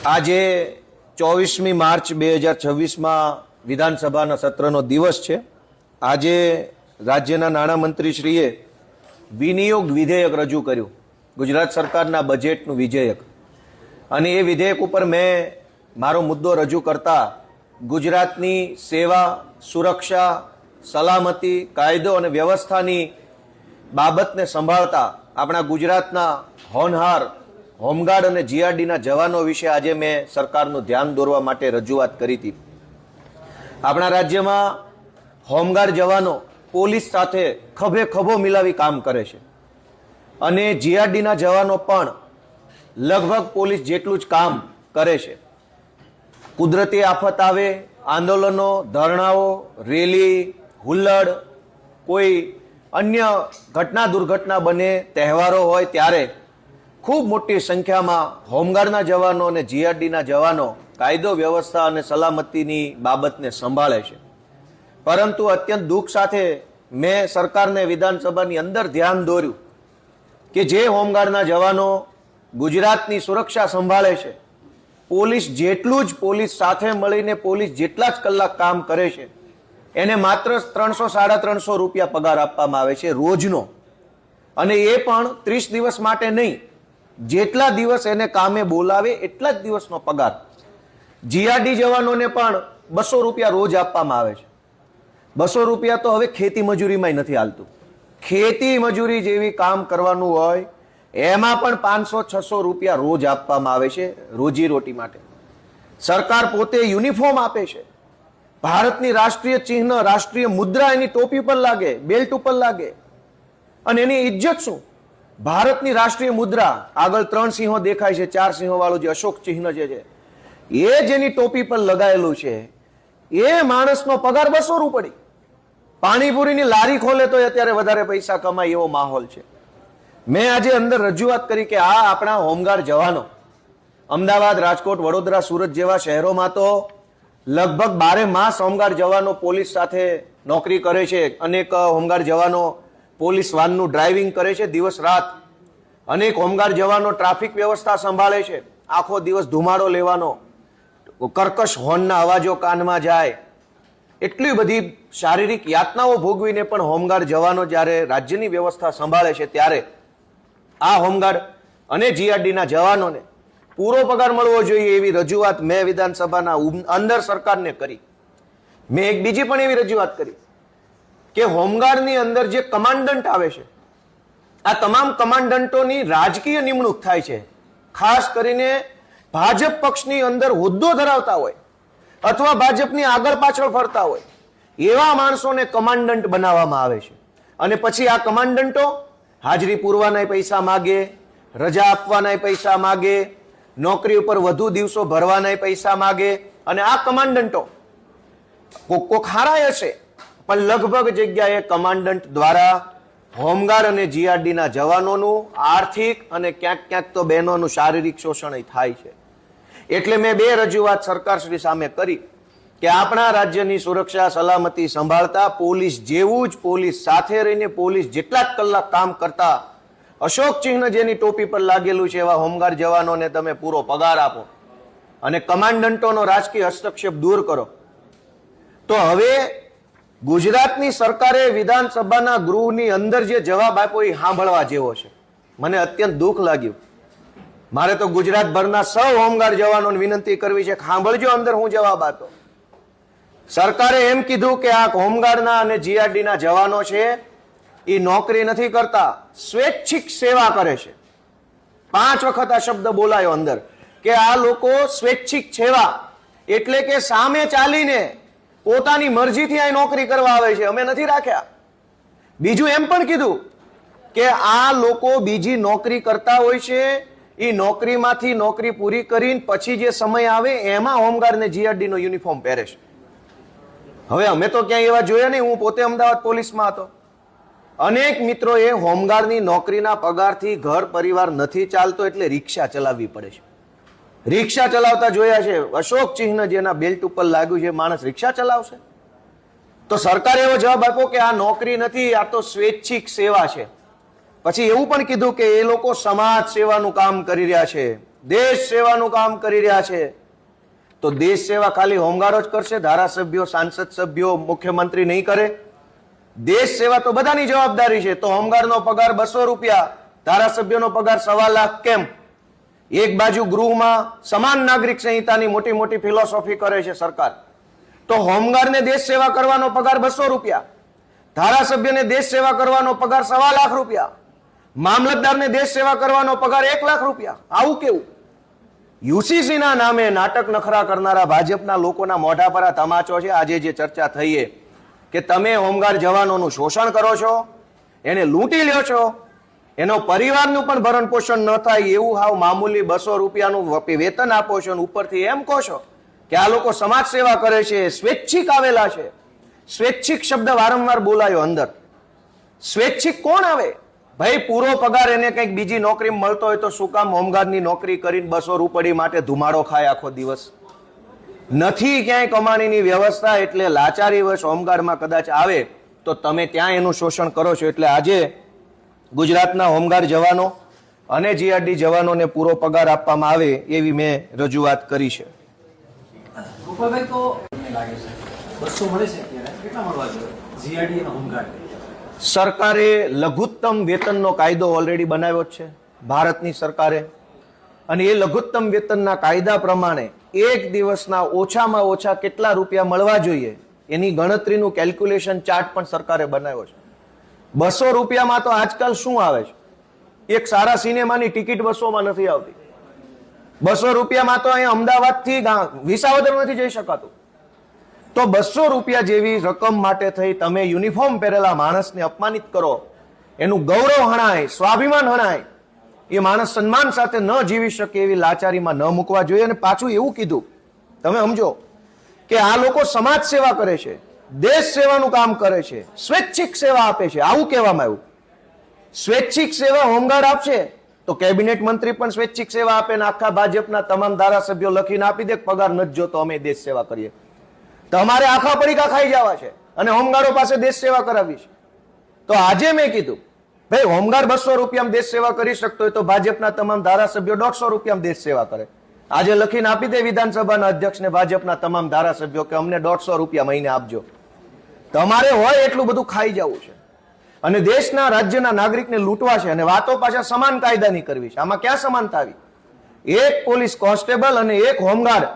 આજે 24મી માર્ચ 2026માં વિધાનસભાના સત્રનો દિવસ છે. આજે રાજ્યના નાણામંત્રીશ્રીએ વિનિયોગ વિધેયક રજૂ કર્યું, ગુજરાત સરકારના બજેટનું વિધેયક. અને એ વિધેયક ઉપર મેં મારો મુદ્દો રજૂ કરતા ગુજરાતની સેવા, સુરક્ષા, સલામતી, કાયદો અને વ્યવસ્થાની બાબતને સંભાળતા આપણા ગુજરાતના હોનહાર હોમગાર્ડ અને જીઆરડીના જવાનો વિશે આજે મેં સરકારનું ધ્યાન દોરવા માટે રજૂઆત કરી હતી. આપણા રાજ્યમાં હોમગાર્ડ જવાનો પોલીસ સાથે ખભે ખભો મિલાવી કામ કરે છે અને જીઆરડીના જવાનો પણ લગભગ પોલીસ જેટલું જ કામ કરે છે. કુદરતી આફત આવે, આંદોલનો, ધરણાઓ, રેલી, હુલ્લડ, કોઈ અન્ય ઘટના દુર્ઘટના બને, તહેવારો હોય ત્યારે ખૂબ મોટી સંખ્યામાં હોમગાર્ડના જવાનો અને જીઆરડીના જવાનો કાયદો વ્યવસ્થા અને સલામતીની બાબતને સંભાળે છે. પરંતુ અત્યંત દુઃખ સાથે મેં સરકારને વિધાનસભાની અંદર ધ્યાન દોર્યું કે જે હોમગાર્ડના જવાનો ગુજરાતની સુરક્ષા સંભાળે છે, પોલીસ જેટલું જ પોલીસ સાથે મળીને પોલીસ જેટલા જ કલાક કામ કરે છે, એને માત્ર 300-350 રૂપિયા પગાર આપવામાં આવે છે રોજનો. અને એ પણ 30 દિવસ માટે નહીં, જેટલા દિવસ એને કામે બોલાવે એટલા જ દિવસનો પગાર. જીઆરડી જવાનોને પણ 200 રૂપિયા રોજ આપવામાં આવે છે. 200 રૂપિયા તો હવે ખેતી મજૂરીમાં નથી હાલતું. ખેતી મજૂરી જેવી કામ કરવાનું હોય એમાં પણ 500-600 રૂપિયા રોજ આપવામાં આવે છે રોજી રોટી માટે. સરકાર પોતે યુનિફોર્મ આપે છે, ભારતની રાષ્ટ્રીય ચિહ્ન, રાષ્ટ્રીય મુદ્રા એની ટોપી પર લાગે, બેલ્ટ ઉપર લાગે. અને એની ઇજ્જત શું? ભારતની રાષ્ટ્રીય મુદ્રા આગળ 3 સિંહો દેખાય છે, 4 સિંહો વાળું જે અશોક ચિહ્ન છે એ જેની ટોપી પર લગાયેલું છે એ માણસનો પગાર 200 રૂપિયા. પાણીપુરીની લારી ખોલે તો અત્યારે વધારે પૈસા કમાય એવો માહોલ છે. મેં આજે અંદર રજૂઆત કરી કે આ આપણા હોમગાર્ડ જવાનો અમદાવાદ, રાજકોટ, વડોદરા, સુરત જેવા શહેરોમાં તો લગભગ 12 માસ હોમગાર્ડ જવાનો પોલીસ સાથે નોકરી કરે છે. અનેક હોમગાર્ડ જવાનો પોલીસ વાનનું ડ્રાઇવિંગ કરે છે દિવસ રાત. અનેક હોમગાર્ડ જવાનો ટ્રાફિક વ્યવસ્થા સંભાળે છે, આખો દિવસ ધુમાડો લેવાનો, કર્કશ હોર્નના અવાજો કાનમાં જાય, એટલી બધી શારીરિક યાતનાઓ ભોગવીને પણ હોમગાર્ડ જવાનો જ્યારે રાજ્યની વ્યવસ્થા સંભાળે છે ત્યારે આ હોમગાર્ડ અને જીઆરડીના જવાનોને પૂરો પગાર મળવો જોઈએ એવી રજૂઆત મેં વિધાનસભાના અંદર સરકારને કરી. મેં એક બીજી પણ એવી રજૂઆત કરી કે હોમગાર્ડની અંદર જે કમાન્ડન્ટ આવે છે, આ તમામ કમાન્ડન્ટોની રાજકીય નિમણૂક થાય છે. ખાસ કરીને ભાજપ પક્ષની અંદર હોદ્દો ધરાવતા હોય અથવા ભાજપની આગળ પાછળ ફરતા હોય એવા માણસોને કમાન્ડન્ટ બનાવવામાં આવે છે. અને પછી આ કમાન્ડન્ટો હાજરી પૂરવાના પૈસા માગે, રજા આપવાના પૈસા માગે, નોકરી ઉપર વધુ દિવસો ભરવાના પૈસા માગે. અને આ કમાન્ડન્ટો કોક હારાય હશે પણ લગભગ જગ્યાએ કમાન્ડન્ટ દ્વારા હોમગાર્ડ અને જીઆરડીના જવાનોનું આર્થિક અને ક્યાંક ક્યાંક તો બહેનોનું શારીરિક શોષણ થાય છે. એટલે મેં 2 રજૂઆત સરકારશ્રી સામે કરી કે આપણા રાજ્યની સુરક્ષા સલામતી સંભાળતા પોલીસ જેવું જ પોલીસ સાથે રહીને પોલીસ જેટલા જ કલાક કામ કરતા અશોક ચિહ્ન જેની ટોપી પર લાગેલું છે એવા હોમગાર્ડ જવાનોને તમે પૂરો પગાર આપો અને કમાન્ડન્ટોનો રાજકીય હસ્તક્ષેપ દૂર કરો. તો હવે ગુજરાતની સરકારે વિધાનસભાના ગૃહની અંદર જે જવાબ આપ્યો એ સાંભળવા જેવો છે. મને અત્યંત દુઃખ લાગ્યું. મારે તો ગુજરાતભરના સૌ હોમગાર્ડ જવાનોને વિનંતી કરવી છે, સાંભળજો અંદર હું જવાબ આપ્યો. સરકારે એમ કીધું કે આ હોમગાર્ડના અને જીઆરડીના જવાનો છે એ નોકરી નથી કરતા, સ્વૈચ્છિક સેવા કરે છે. 5 વખત આ શબ્દ બોલાયો અંદર કે આ લોકો સ્વૈચ્છિક સેવા એટલે કે સામે ચાલીને પોતાની મરજીથી આ નોકરી કરવા આવે છે, અમે નથી રાખ્યા. બીજું એમ પણ કીધું કે આ લોકો બીજી નોકરી કરતા હોય છે, એ નોકરીમાંથી નોકરી પૂરી કરીને પછી જે સમય આવે એમાં હોમગાર્ડ ને જીઆરડી નો યુનિફોર્મ પહેરે છે. હવે અમે તો ક્યાંય એવા જોયા નહીં. હું પોતે અમદાવાદ પોલીસમાં હતો. અનેક મિત્રોએ હોમગાર્ડની નોકરીના પગારથી ઘર પરિવાર નથી ચાલતો એટલે રિક્ષા ચલાવવી પડે છે. રિક્ષા ચલાવતા જોયા છે. અશોક ચિહ્ન જેના બેલ્ટ ઉપર લાગ્યું છે, માણસ રિક્ષા ચલાવશે? તો સરકારે એવો જવાબ આપ્યો કે આ નોકરી નથી, આ તો સ્વૈચ્છિક સેવા છે. પછી એવું પણ કીધું કે એ લોકો સમાજ સેવાનું કામ કરી રહ્યા છે, દેશ સેવાનું કામ કરી રહ્યા છે. તો દેશ સેવા ખાલી હોમગાર્ડો જ કરશે? ધારાસભ્યો, સાંસદ સભ્યો, મુખ્યમંત્રી નહીં કરે? દેશ સેવા તો બધાની જવાબદારી છે. તો હોમગાર્ડનો પગાર 200 રૂપિયા, ધારાસભ્યોનો પગાર 1.25 લાખ કેમ? એક બાજુ ગૃહમાં સમાન નાગરિક સંહિતાની મોટી મોટી ફિલોસોફી કરે છે સરકાર, તો હોમગાર્ડને દેશ સેવા કરવાનો પગાર 200 રૂપિયા, ધારાસભ્યને દેશ સેવા કરવાનો પગાર 1.25 લાખ રૂપિયા, મામલતદારને દેશ સેવા કરવાનો પગાર 1 લાખ રૂપિયા. આવું કેવું? યુસીસી ના નામે નાટક નખરા કરનારા ભાજપના લોકોના મોઢા પર આ તમાચો છે. આજે જે ચર્ચા થઈ કે તમે હોમગાર્ડ જવાનોનું શોષણ કરો છો, એને લૂંટી લ્યો છો, એનો પરિવારનું પણ ભરણ પોષણ ન થાય એવું હાવ મામૂલી 200 રૂપિયાનું વેતન આપો છો, ઉપરથી એમ કહો છો કે આ લોકો સમાજ સેવા કરે છે, સ્વૈચ્છિક આવેલા છે. સ્વૈચ્છિક શબ્દ વારંવાર બોલાયો અંદર. સ્વૈચ્છિક કોણ આવે ભાઈ? પૂરો પગાર એને કંઈક બીજી નોકરી મળતો હોય તો શું કામ હોમગાર્ડની નોકરી કરીને 200 રૂપિયા માટે ધુમાડો ખાય આખો દિવસ? નથી ક્યાંય કમાણીની વ્યવસ્થા, એટલે લાચારી વશ હોમગાર્ડમાં કદાચ આવે તો તમે ત્યાં એનું શોષણ કરો છો. એટલે આજે ગુજરાતના હોમગાર્ડ જવાનો અને જીઆરડી જવાનોને પૂરો પગાર આપવામાં આવે એવી મેં રજૂઆત કરી છે. ગોપાલભાઈ, તો લાગે છે 200 મળે છે અત્યારે, કેટલા મળવા જોઈએ જીઆરડી અને હોમગાર્ડ? સરકારે લઘુત્તમ વેતનનો કાયદો ઓલરેડી બનાવ્યો છે ભારતની સરકારે, અને એ લઘુત્તમ વેતનના કાયદા પ્રમાણે એક દિવસના ઓછામાં ઓછા કેટલા રૂપિયા મળવા જોઈએ એની ગણતરીનું કેલ્ક્યુલેશન ચાર્ટ પણ સરકારે બનાવ્યો છે. 200 રૂપિયામાં તો આજકાલ શું આવે છે? એક સારા સિનેમાની ટિકિટ 200માં નથી આવતી. 200 રૂપિયામાં તો અહીંયા અમદાવાદથી વિસાવદર નથી જઈ શકાતું. તો 200 રૂપિયા જેવી રકમ માટે થઈ તમે યુનિફોર્મ પહેરેલા માણસને અપમાનિત કરો, એનું ગૌરવ હણાય, સ્વાભિમાન હણાય, એ માણસ સન્માન સાથે ન જીવી શકે એવી લાચારીમાં ન મૂકવા જોઈએ. અને પાછું એવું કીધું, તમે સમજો કે આ લોકો સમાજ સેવા કરે છે, દેશ સેવાનું કામ કરે છે, સ્વૈચ્છિક સેવા આપે છે. આવું કહેવામાં આવ્યું. સ્વૈચ્છિક સેવા હોમગાર્ડ આપશે તો કેબિનેટ મંત્રી પણ સ્વૈચ્છિક સેવા આપે ને આખા ભાજપના તમામ ધારાસભ્યો લખીને આપી દે પગાર નથી જોતો, અમે દેશ સેવા કરીએ. તમારે આખા પડીકા ખાઈ જવા છે અને હોમગાર્ડો પાસે દેશ સેવા કરાવી છે. તો આજે મેં કીધું ભાઈ હોમગાર્ડ 200 રૂપિયામાં દેશ સેવા કરી શકતો હોય તો ભાજપના તમામ ધારાસભ્યો 150 રૂપિયામાં દેશ સેવા કરે. આજે લખીને આપી દે વિધાનસભાના અધ્યક્ષને, ભાજપના તમામ ધારાસભ્યો કે અમને 150 રૂપિયા મહિને આપજો. તમારે હોય એટલું બધું ખાઈ જવું છે અને દેશના રાજ્યના નાગરિકને લૂંટવા છે, અને વાતો પાછા સમાન કાયદાની કરવી છે. આમાં ક્યાં સમાનતા આવી? એક પોલીસ કોન્સ્ટેબલ અને એક હોમગાર્ડ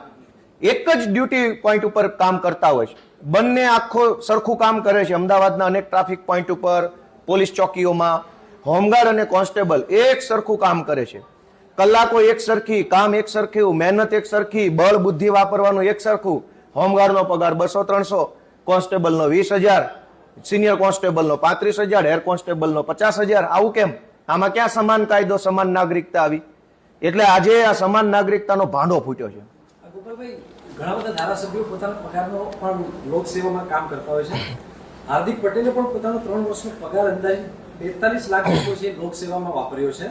એક જ ડ્યુટી પોઈન્ટ ઉપર કામ કરતા હોય છે, બંને આખો સરખું કામ કરે છે. અમદાવાદના અનેક ટ્રાફિક પોઈન્ટ ઉપર, પોલીસ ચોકીઓમાં હોમગાર્ડ અને કોન્સ્ટેબલ એક સરખું કામ કરે છે. કલાકો એક સરખી, કામ એક સરખું, મહેનત એક સરખી, બળ બુદ્ધિ વાપરવાનું એક સરખું. હોમગાર્ડનો પગાર 200-300, કોન્સ્ટેબલનો 20,000, સિનિયર કોન્સ્ટેબલનો 35,000, હેર કોન્સ્ટેબલનો 50,000. આવું કેમ? આમાં ક્યાં સમાન કાયદો, સમાન નાગરિકતા આવી? એટલે આજે આ સમાન નાગરિકતાનો ભાંડો ફૂટ્યો છે. ગોપાલભાઈ, ઘણા બધા ધારાસભ્યો પોતાના પગારનો પણ લોકસેવામાં કામ કરતા હોય છે. હાર્દિક પટેલે પણ પોતાનો 3 વર્ષનો પગાર અંદાજે 43 લાખ રૂપિયા છે લોકસેવામાં વાપર્યો છે.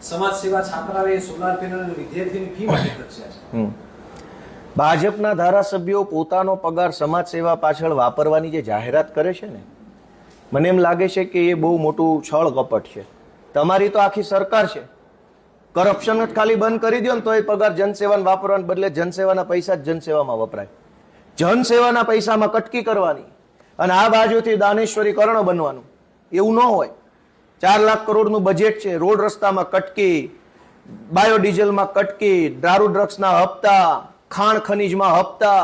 સમાજ સેવા, છાત્રાલય, સોલાર પેનલ અને વિદ્યાર્થીની ફી માટે ખર્ચ્યા છે. ભાજપના ધારાસભ્યો પોતાનો પગાર સમાજ સેવા પાછળ વાપરવાની જે જાહેરાત કરે છે ને, મને એમ લાગે છે કે એ બહુ મોટું છળ કપટ છે. તમારી તો આખી સરકાર છે, કરપ્શન જ ખાલી બંધ કરી દો ને તો એ પગાર જનસેવાને વાપરવાને બદલે જનસેવાના પૈસા જ જનસેવામાં વપરાય. જનસેવાના પૈસામાં કટકી કરવાની અને આ બાજુથી દાનેશ્વરી કર્ણ બનવાનું, એવું ન હોય. 4 લાખ કરોડનું બજેટ છે, રોડ રસ્તામાં કટકી, બાયોડીઝલમાં કટકી, દારૂ ડ્રગ્સના હપ્તા, ખાણ ખનીજમાં હપ્તા,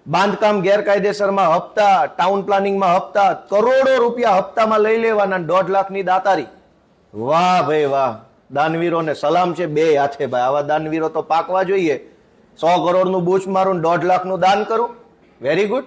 બાંધકામ ગેરકાયદેસરમાં હપ્તા, ટાઉન પ્લાનિંગમાં હપ્તા, કરોડો રૂપિયા હપ્તામાં લઈ લેવાના, 1.5 લાખની દાતારી. વાહ ભાઈ વાહ, દાનવીરોને સલામ છે બે હાથે ભાઈ. આવા દાનવીરો તો પાકવા જોઈએ. 100 કરોડનું બૂચ મારું, 1.5 લાખનું દાન કરું, વેરી ગુડ.